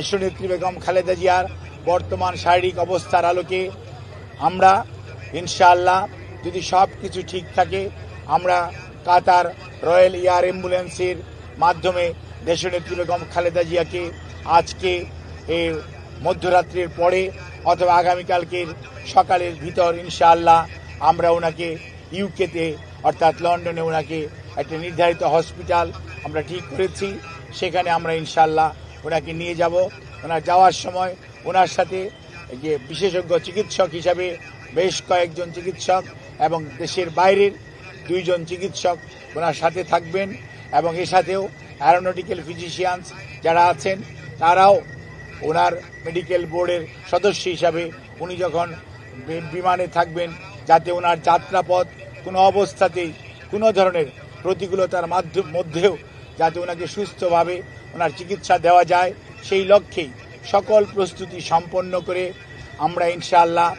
দেশনেত্রী বেগম খালেদা জিয়ার বর্তমান শারীরিক অবস্থার আলোকে আমরা ইনশাআল্লাহ যদি সব কিছু ঠিক থাকে আমরা কাতার রয়্যাল এয়ার অ্যাম্বুলেন্সের মাধ্যমে দেশনেত্রী বেগম খালেদা জিয়াকে আজকে এই মধ্যরাত্রির পরে অথবা আগামীকালকের সকালের ভিতর ইনশাআল্লাহ আমরা ওনাকে ইউকেতে অর্থাৎ লন্ডনে ওনাকে একটা নির্ধারিত হসপিটাল আমরা ঠিক করেছি, সেখানে আমরা ইনশাআল্লাহ ওনাকে নিয়ে যাব। ওনার যাওয়ার সময় ওনার সাথে যে বিশেষজ্ঞ চিকিৎসক হিসাবে বেশ কয়েকজন চিকিৎসক এবং দেশের বাইরের 2 জন চিকিৎসক ওনার সাথে থাকবেন এবং এর সাথেও অ্যারোনটিক্যাল ফিজিশিয়ানস যারা আছেন তারাও ওনার মেডিকেল বোর্ডের সদস্য হিসাবে উনি যখন বিমানে থাকবেন যাতে ওনার যাত্রাপথ কোনো অবস্থাতেই কোনো ধরনের প্রতিকূলতার মধ্যেও যাতে ওনাকে সুস্থভাবে ওনার চিকিৎসা দেওয়া যায় সেই লক্ষ্যেই সকল প্রস্তুতি সম্পন্ন করে আমরা ইনশাআল্লাহ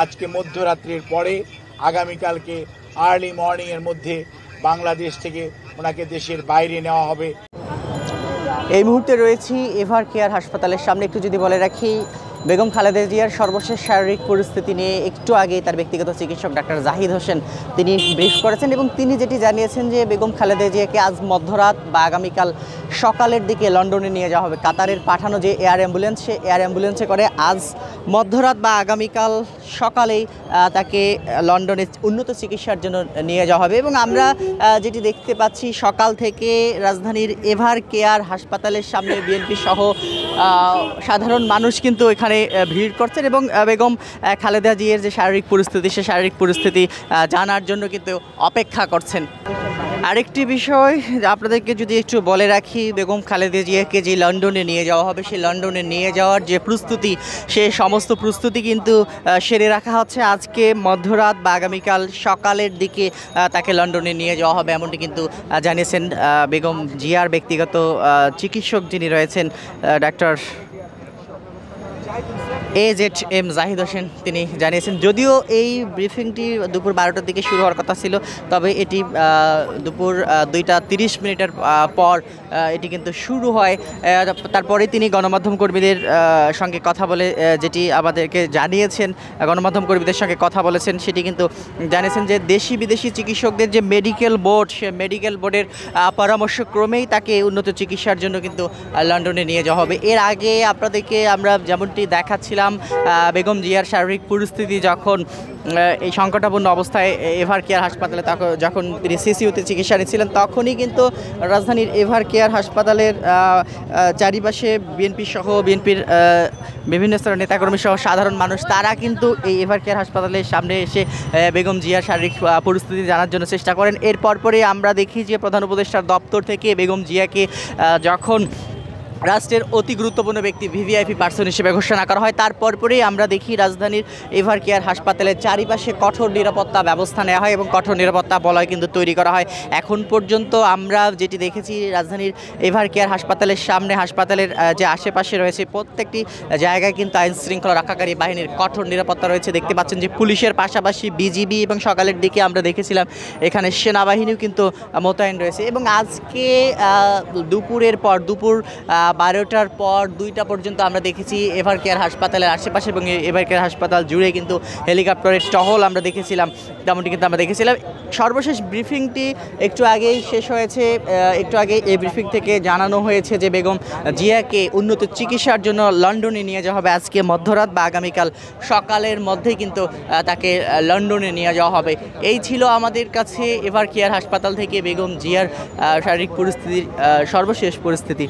আজকে মধ্যরাত্রির পরে আগামীকালকে আর্লি মর্নিংয়ের মধ্যে বাংলাদেশ থেকে ওনাকে দেশের বাইরে নেওয়া হবে। এই মুহূর্তে রয়েছি এভার কেয়ার হাসপাতালের সামনে। একটু যদি বলে রাখি, বেগম খালেদা জিয়ার সর্বশেষ শারীরিক পরিস্থিতি নিয়ে একটু আগে তার ব্যক্তিগত চিকিৎসক ডাক্তার জাহিদ হোসেন তিনি ব্রিফ করেছেন এবং তিনি যেটি জানিয়েছেন যে বেগম খালেদা জিয়াকে আজ মধ্যরাত বা আগামীকাল সকালের দিকে লন্ডনে নিয়ে যাওয়া হবে। কাতারের পাঠানো যে এয়ার অ্যাম্বুলেন্স, সে এয়ার অ্যাম্বুলেন্সে করে আজ মধ্যরাত বা আগামীকাল সকালেই তাকে লন্ডনে উন্নত চিকিৎসার জন্য নিয়ে যাওয়া হবে। এবং আমরা যেটি দেখতে পাচ্ছি সকাল থেকে রাজধানীর এভার কেয়ার হাসপাতালের সামনে বিএনপি সহ সাধারণ মানুষ কিন্তু এখানে ভিড় করছেন এবং বেগম খালেদা জিয়ার যে শারীরিক পরিস্থিতি, সে শারীরিক পরিস্থিতি জানার জন্য কিন্তু অপেক্ষা করছেন। আরেকটি বিষয় আপনাদেরকে যদি একটু বলে রাখি, বেগম খালেদা জিয়াকে যে লন্ডনে নিয়ে যাওয়া হবে, সেই লন্ডনে নিয়ে যাওয়ার যে প্রস্তুতি, সে সমস্ত প্রস্তুতি কিন্তু সেরে রাখা হচ্ছে। আজকে মধ্যরাত বা আগামীকাল সকালের দিকে তাকে লন্ডনে নিয়ে যাওয়া হবে, এমনটি কিন্তু জানিয়েছেন বেগম জিয়ার ব্যক্তিগত চিকিৎসক যিনি রয়েছেন ডাক্তার AZM জাহিদ হোসেন, তিনি জানিয়েছেন। যদিও এই ব্রিফিংটি দুপুর 12টার দিকে শুরু হওয়ার কথা ছিল, তবে এটি দুপুর 2:30 পর এটি কিন্তু শুরু হয়। তারপরে তিনি গণমাধ্যম কর্মীদের সঙ্গে কথা বলে যেটি আমাদেরকে জানিয়েছেন, গণমাধ্যম কর্মীদের সঙ্গে কথা বলেছেন, সেটি কিন্তু জানিয়েছেন যে দেশি বিদেশি চিকিৎসকদের যে মেডিকেল বোর্ড, সে মেডিকেল বোর্ডের পরামর্শক্রমেই তাকে উন্নত চিকিৎসার জন্য কিন্তু লন্ডনে নিয়ে যাওয়া হবে। এর আগে আপনাদেরকে আমরা যেমনটি দেখাচ্ছিলাম, বেগম জিয়ার শারীরিক পরিস্থিতি যখন এই সংকটাপন্ন অবস্থায় এভার কেয়ার হাসপাতালে যখন তিনি সিসিউতে চিকিৎসা নিচ্ছিলেন, তখনই কিন্তু রাজধানীর এভার কেয়ার হাসপাতালের চারিপাশে বিএনপির বিভিন্ন স্তরের নেতাকর্মী সহ সাধারণ মানুষ, তারা কিন্তু এই এভার কেয়ার হাসপাতালের সামনে এসে বেগম জিয়ার শারীরিক পরিস্থিতি জানার জন্য চেষ্টা করেন। এর পরপরই আমরা দেখি যে প্রধান উপদেষ্টার দপ্তর থেকে বেগম জিয়াকে যখন রাষ্ট্রের অতি গুরুত্বপূর্ণ ব্যক্তি ভিভিআইপি পার্সন হিসেবে ঘোষণা করা হয়, তারপরেই আমরা দেখি রাজধানীর এভার কেয়ার হাসপাতালের চারিপাশে কঠোর নিরাপত্তা ব্যবস্থা নেওয়া হয় এবং কঠোর নিরাপত্তা বলয় কিন্তু তৈরি করা হয়। এখন পর্যন্ত আমরা যেটি দেখেছি, রাজধানীর এভার কেয়ার হাসপাতালের সামনে, হাসপাতালের যে আশেপাশে রয়েছে প্রত্যেকটি জায়গায় কিন্তু আইন শৃঙ্খলা রক্ষাকারী বাহিনীর কঠোর নিরাপত্তা রয়েছে। দেখতে পাচ্ছেন যে পুলিশের পাশাপাশি বিজিবি এবং সকালের দিকে আমরা দেখেছিলাম এখানে সেনাবাহিনীও কিন্তু মোতায়েন রয়েছে। এবং আজকে দুপুরের পর দুপুর 12টার পর 2টা পর্যন্ত আমরা দেখেছি এভার কেয়ার হাসপাতালের আশেপাশে এবং এভার কেয়ার হাসপাতাল জুড়ে কিন্তু হেলিকপ্টারের টহল আমরা দেখেছিলাম, তেমনটি কিন্তু আমরা দেখেছিলাম। সর্বশেষ ব্রিফিংটি একটু আগেই শেষ হয়েছে। একটু আগে এই ব্রিফিং থেকে জানানো হয়েছে যে বেগম জিয়াকে উন্নত চিকিৎসার জন্য লন্ডনে নিয়ে যাওয়া হবে আজকে মধ্যরাত বা আগামীকাল সকালের মধ্যেই কিন্তু তাকে লন্ডনে নিয়ে যাওয়া হবে। এই ছিল আমাদের কাছে এভার কেয়ার হাসপাতাল থেকে বেগম জিয়ার শারীরিক পরিস্থিতির সর্বশেষ পরিস্থিতি।